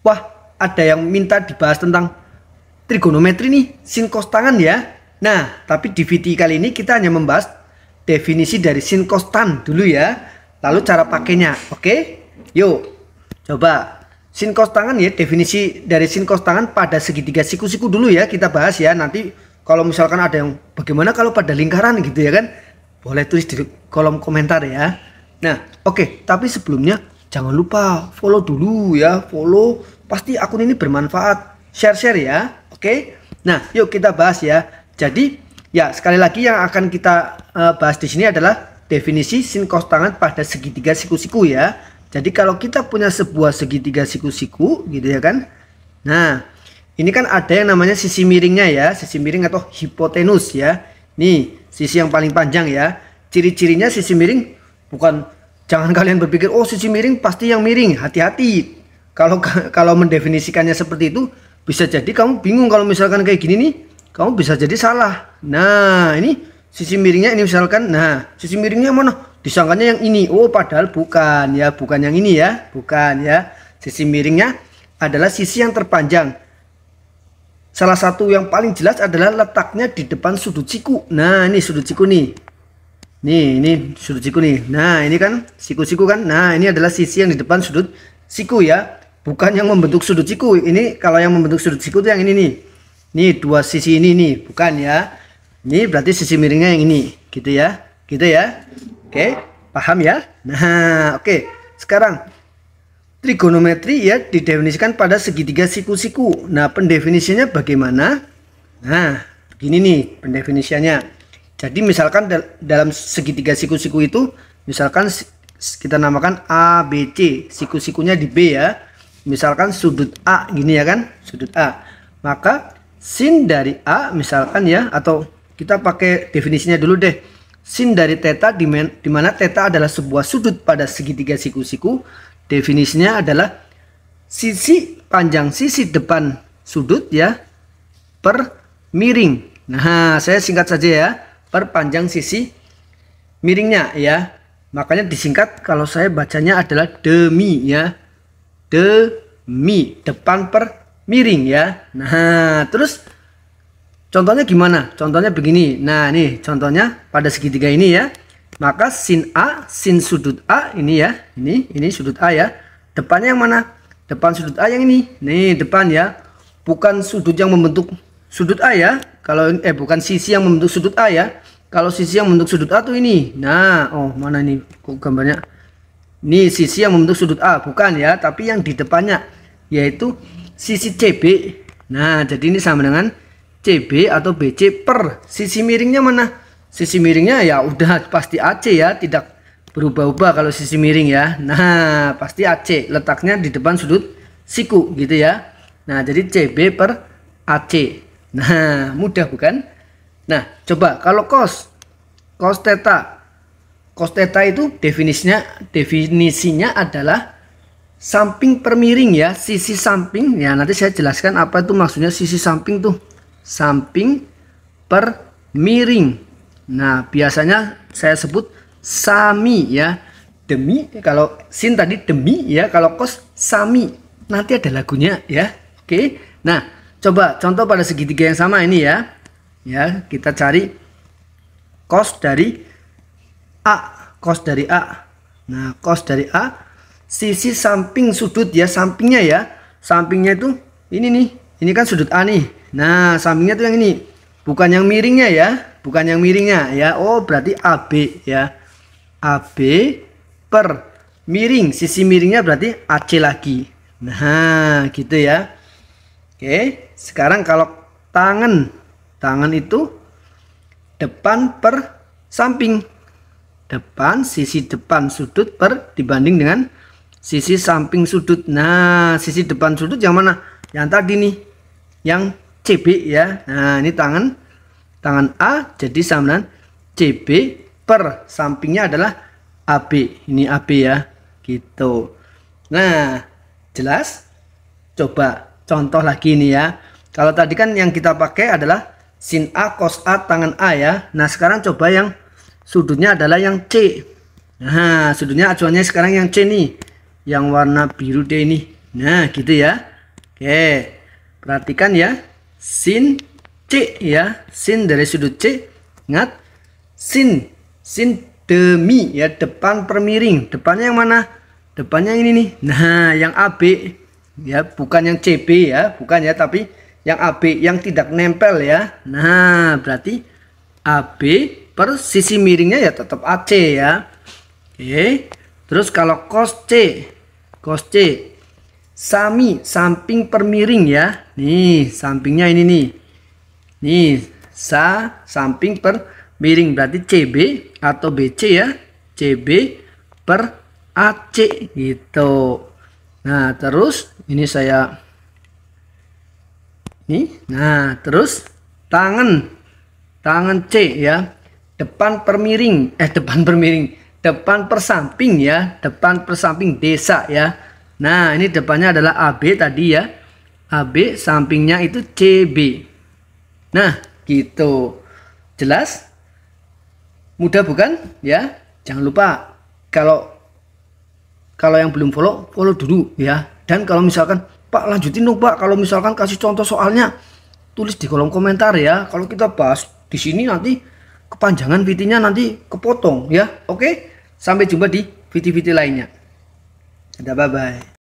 Wah, ada yang minta dibahas tentang trigonometri nih, sin cos tangan ya. Nah, tapi di video kali ini kita hanya membahas definisi dari sin cos tan dulu ya. Lalu cara pakainya. Oke? Yuk, coba sin cos tangan ya, definisi dari sin cos tangan pada segitiga siku-siku dulu ya kita bahas ya. Nanti kalau misalkan ada yang bagaimana kalau pada lingkaran gitu ya kan, boleh tulis di kolom komentar ya. Nah, oke, tapi sebelumnya jangan lupa follow dulu ya, follow, pasti akun ini bermanfaat, share ya. Oke, nah yuk kita bahas ya. Jadi ya sekali lagi yang akan kita bahas di sini adalah definisi sin cos tangan pada segitiga siku-siku ya. Jadi kalau kita punya sebuah segitiga siku-siku gitu ya kan, nah ini kan ada yang namanya sisi miringnya ya, sisi miring atau hipotenus ya. Nih sisi yang paling panjang ya. Ciri-cirinya sisi miring, bukan, jangan kalian berpikir oh sisi miring pasti yang miring. Hati-hati, kalau mendefinisikannya seperti itu bisa jadi kamu bingung. Kalau misalkan kayak gini nih, kamu bisa jadi salah. Nah ini sisi miringnya ini misalkan, nah sisi miringnya mana, disangkanya yang ini, oh padahal bukan ya, bukan yang ini ya, bukan ya. Sisi miringnya adalah sisi yang terpanjang. Salah satu yang paling jelas adalah letaknya di depan sudut siku. Nah ini sudut siku nih, ini sudut siku nih. Nah ini kan siku-siku kan, nah ini adalah sisi yang di depan sudut siku ya, bukan yang membentuk sudut siku. Ini kalau yang membentuk sudut siku itu yang ini nih, nih dua sisi ini nih, bukan ya. Ini berarti sisi miringnya yang ini, gitu ya, oke, paham ya. Nah oke, sekarang trigonometri ya didefinisikan pada segitiga siku-siku. Nah pendefinisinya bagaimana? Nah begini nih pendefinisiannya. Jadi misalkan dalam segitiga siku-siku itu, misalkan kita namakan A, B, C, siku-sikunya di B ya. Misalkan sudut A gini ya kan, sudut A. Maka sin dari A misalkan ya, atau kita pakai definisinya dulu deh. Sin dari theta di mana theta adalah sebuah sudut pada segitiga siku-siku. Definisinya adalah sisi panjang sisi depan sudut ya per miring. Nah saya singkat saja ya, per panjang sisi miringnya ya. Makanya disingkat, kalau saya bacanya adalah demi ya, demi, depan per miring ya. Nah terus contohnya gimana? Contohnya begini. Nah nih contohnya pada segitiga ini ya. Maka sin A, sin sudut A ini ya, ini sudut A ya. Depannya yang mana? Depan sudut A yang ini. Nih depan ya. Bukan sudut yang membentuk sudut A ya. Kalau bukan sisi yang membentuk sudut A ya. Kalau sisi yang membentuk sudut A tuh ini. Nah, oh mana nih kok gambarnya? Ini sisi yang membentuk sudut A, bukan ya, tapi yang di depannya yaitu sisi CB. Nah, jadi ini sama dengan CB atau BC per sisi miringnya mana? Sisi miringnya ya udah pasti AC ya, tidak berubah-ubah kalau sisi miring ya. Nah pasti AC, letaknya di depan sudut siku gitu ya. Nah jadi CB per AC. Nah mudah bukan? Nah coba kalau cos theta. Cos theta itu definisinya adalah samping per miring ya, sisi samping ya. Nanti saya jelaskan apa itu maksudnya sisi samping tuh. Samping per miring. Nah biasanya saya sebut sami ya, demi. Kalau sin tadi demi ya, kalau cos sami. Nanti ada lagunya ya. Oke. Nah coba contoh pada segitiga yang sama ini ya. Ya kita cari cos dari A, cos dari A. Nah cos dari A, sisi samping sudut ya, sampingnya ya. Sampingnya itu ini nih, ini kan sudut A nih. Nah sampingnya tuh yang ini, bukan yang miringnya ya, bukan yang miringnya ya. Oh berarti AB ya, AB per miring, sisi miringnya berarti AC lagi. Nah gitu ya. Oke, sekarang kalau tangan itu depan per samping, depan sisi depan sudut per dibanding dengan sisi samping sudut. Nah sisi depan sudut yang mana? Yang tadi nih, yang CB ya. Nah ini tangan A, jadi sama dengan CB per sampingnya adalah AB. Ini AB ya, gitu. Nah jelas? Coba contoh lagi nih ya. Kalau tadi kan yang kita pakai adalah sin A cos A tangan A ya. Nah sekarang coba yang sudutnya adalah yang C. Nah sudutnya acuannya sekarang yang C nih, yang warna biru deh ini. Nah gitu ya. Oke, perhatikan ya. Sin C ya. Sin dari sudut C. Ingat, sin demi ya, depan per miring. Depannya yang mana? Depannya ini nih. Nah, yang AB ya, bukan yang CB ya, bukan ya, tapi yang AB yang tidak nempel ya. Nah, berarti AB per sisi miringnya ya tetap AC ya. Oke. Terus kalau cos C sami samping per miring ya. Nih, sampingnya ini nih. Nih, samping per miring, berarti CB atau BC ya. CB per AC gitu. Nah, terus ini saya nah, terus tangan C ya, depan per miring, depan per samping ya, depan per samping desa ya. Nah, ini depannya adalah AB tadi ya, AB, sampingnya itu CB. Nah, gitu. Jelas? Mudah bukan ya? Jangan lupa kalau yang belum follow dulu ya. Dan kalau misalkan Pak lanjutin dong Pak, kalau misalkan kasih contoh soalnya, tulis di kolom komentar ya. Kalau kita bahas di sini nanti kepanjangan VT-nya, nanti kepotong ya. Oke, sampai jumpa di VT-VT lainnya. Dadah, bye bye.